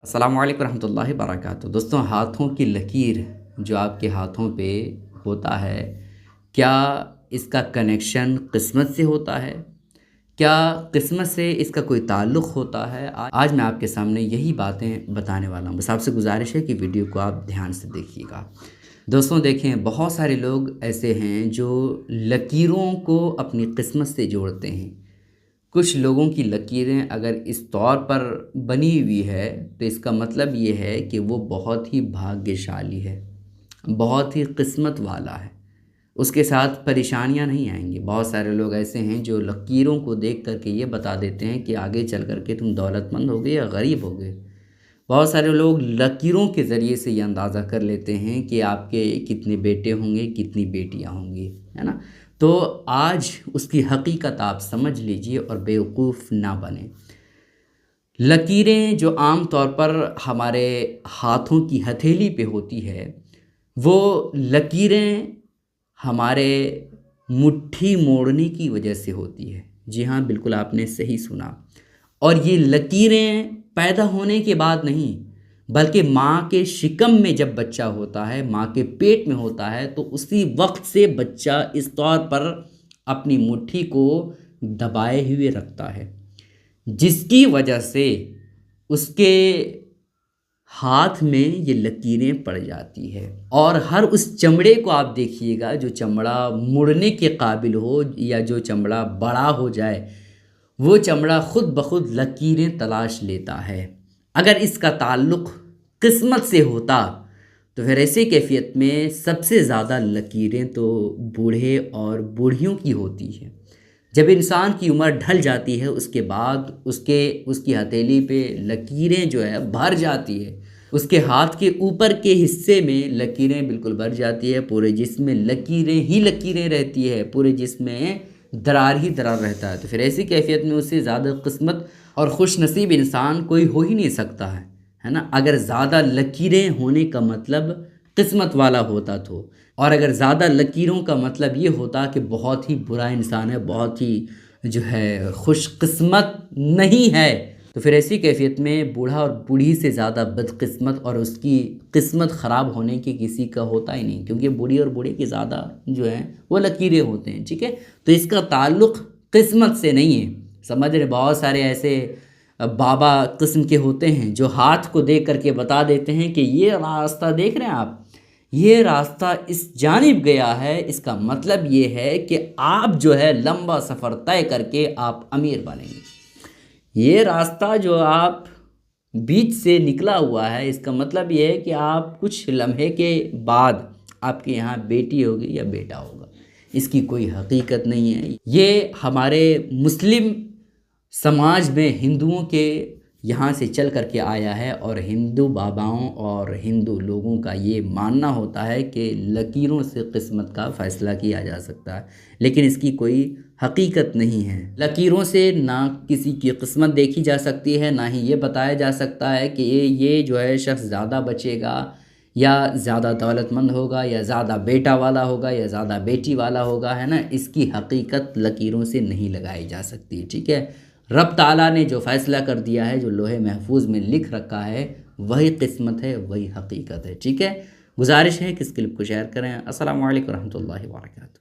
السلام علیکم ورحمۃ اللہ وبرکاتہ۔ دوستوں، ہاتھوں کی لکیر جو آپ کے ہاتھوں پہ ہوتا ہے، کیا اس کا کنیکشن قسمت سے ہوتا ہے؟ کیا قسمت سے اس کا کوئی تعلق ہوتا ہے؟ آج میں آپ کے سامنے یہی باتیں بتانے والا ہوں۔ بس آپ سے گزارش ہے کہ ویڈیو کو آپ دھیان سے دیکھیے گا۔ دوستوں دیکھیں، بہت سارے لوگ ایسے ہیں جو لکیروں کو اپنی قسمت سے جوڑتے ہیں۔ کچھ لوگوں کی لکیریں اگر اس طور پر بنی ہوئی ہے تو اس کا مطلب یہ ہے کہ وہ بہت ہی بھاگیشالی ہے، بہت ہی قسمت والا ہے، اس کے ساتھ پریشانیاں نہیں آئیں گی۔ بہت سارے لوگ ایسے ہیں جو لکیروں کو دیکھ کر کے یہ بتا دیتے ہیں کہ آگے چل کر کے تم دولت مند ہوگے یا غریب ہوگے۔ بہت سارے لوگ لکیروں کے ذریعے سے یہ اندازہ کر لیتے ہیں کہ آپ کے کتنے بیٹے ہوں گے، کتنی بیٹیاں ہوں گی، ہے نا؟ تو آج اس کی حقیقت آپ سمجھ لیجئے اور بیوقوف نہ بنیں۔ لکیریں جو عام طور پر ہمارے ہاتھوں کی ہتھیلی پہ ہوتی ہے، وہ لکیریں ہمارے مٹھی موڑنے کی وجہ سے ہوتی ہے۔ جی ہاں، بالکل آپ نے صحیح سنا۔ اور یہ لکیریں پیدا ہونے کے بعد نہیں، بلکہ ماں کے شکم میں جب بچہ ہوتا ہے، ماں کے پیٹ میں ہوتا ہے، تو اسی وقت سے بچہ اس طور پر اپنی مٹھی کو دبائے ہوئے رکھتا ہے، جس کی وجہ سے اس کے ہاتھ میں یہ لکیریں پڑ جاتی ہے۔ اور ہر اس چمڑے کو آپ دیکھیے گا جو چمڑا مڑنے کے قابل ہو یا جو چمڑا بڑا ہو جائے، وہ چمڑا خود بخود لکیریں تلاش لیتا ہے۔ اگر اس کا تعلق قسمت سے ہوتا تو پھر ایسی کیفیت میں سب سے زیادہ لکیریں تو بوڑھے اور بوڑھیوں کی ہوتی ہیں۔ جب انسان کی عمر ڈھل جاتی ہے، اس کے بعد اس کی ہتھیلی پہ لکیریں جو ہے بھر جاتی ہے، اس کے ہاتھ کے اوپر کے حصے میں لکیریں بالکل بھر جاتی ہے، پورے جسم میں لکیریں ہی لکیریں رہتی ہے، پورے جسم میں درار ہی درار رہتا ہے۔ تو پھر ایسی کیفیت میں اس سے زیادہ قسمت اور خوش نصیب انسان کوئی ہو ہی نہیں سکتا ہے نا؟ اگر زیادہ لکیریں ہونے کا مطلب قسمت والا ہوتا تو، اور اگر زیادہ لکیروں کا مطلب یہ ہوتا کہ بہت ہی برا انسان ہے، بہت ہی جو ہے خوش قسمت نہیں ہے، تو پھر ایسی کیفیت میں بوڑھا اور بوڑھی سے زیادہ بدقسمت اور اس کی قسمت خراب ہونے کی کسی کا ہوتا ہی نہیں، کیونکہ بوڑھی اور بوڑھے کی زیادہ جو ہیں وہ لکیریں ہوتے ہیں، ٹھیک ہے؟ تو اس کا تعلق قسمت سے نہیں ہے، سمجھ رہے؟ بہت سارے ایسے بابا قسم کے ہوتے ہیں جو ہاتھ کو دیکھ کر کے بتا دیتے ہیں کہ یہ راستہ دیکھ رہے ہیں آپ، یہ راستہ اس جانب گیا ہے، اس کا مطلب یہ ہے کہ آپ جو ہے لمبا سفر طے کر کے آپ امیر بنیں گے۔ یہ راستہ جو آپ بیچ سے نکلا ہوا ہے، اس کا مطلب یہ ہے کہ آپ کچھ لمحے کے بعد آپ کے یہاں بیٹی ہوگی یا بیٹا ہوگا۔ اس کی کوئی حقیقت نہیں ہے۔ یہ ہمارے مسلم سماج میں ہندوؤں کے یہاں سے چل کر کے آیا ہے، اور ہندو باباؤں اور ہندو لوگوں کا یہ ماننا ہوتا ہے کہ لکیروں سے قسمت کا فیصلہ کیا جا سکتا ہے، لیکن اس کی کوئی حقیقت نہیں ہے۔ لکیروں سے نہ کسی کی قسمت دیکھی جا سکتی ہے، نہ ہی یہ بتایا جا سکتا ہے کہ یہ جو ہے شخص زیادہ بچے گا یا زیادہ دولت مند ہوگا یا زیادہ بیٹا والا ہوگا یا زیادہ بیٹی والا ہوگا، ہے نا؟ اس کی حقیقت لکیروں سے نہیں لگائی جا سکتی، ٹھیک ہے؟ رب تعالیٰ نے جو فیصلہ کر دیا ہے، جو لوح محفوظ میں لکھ رکھا ہے، وہی قسمت ہے، وہی حقیقت ہے، ٹھیک ہے؟ گزارش ہے کہ اس کلپ کو شیئر کریں۔ السلام علیکم ورحمۃ اللہ وبرکاتہ۔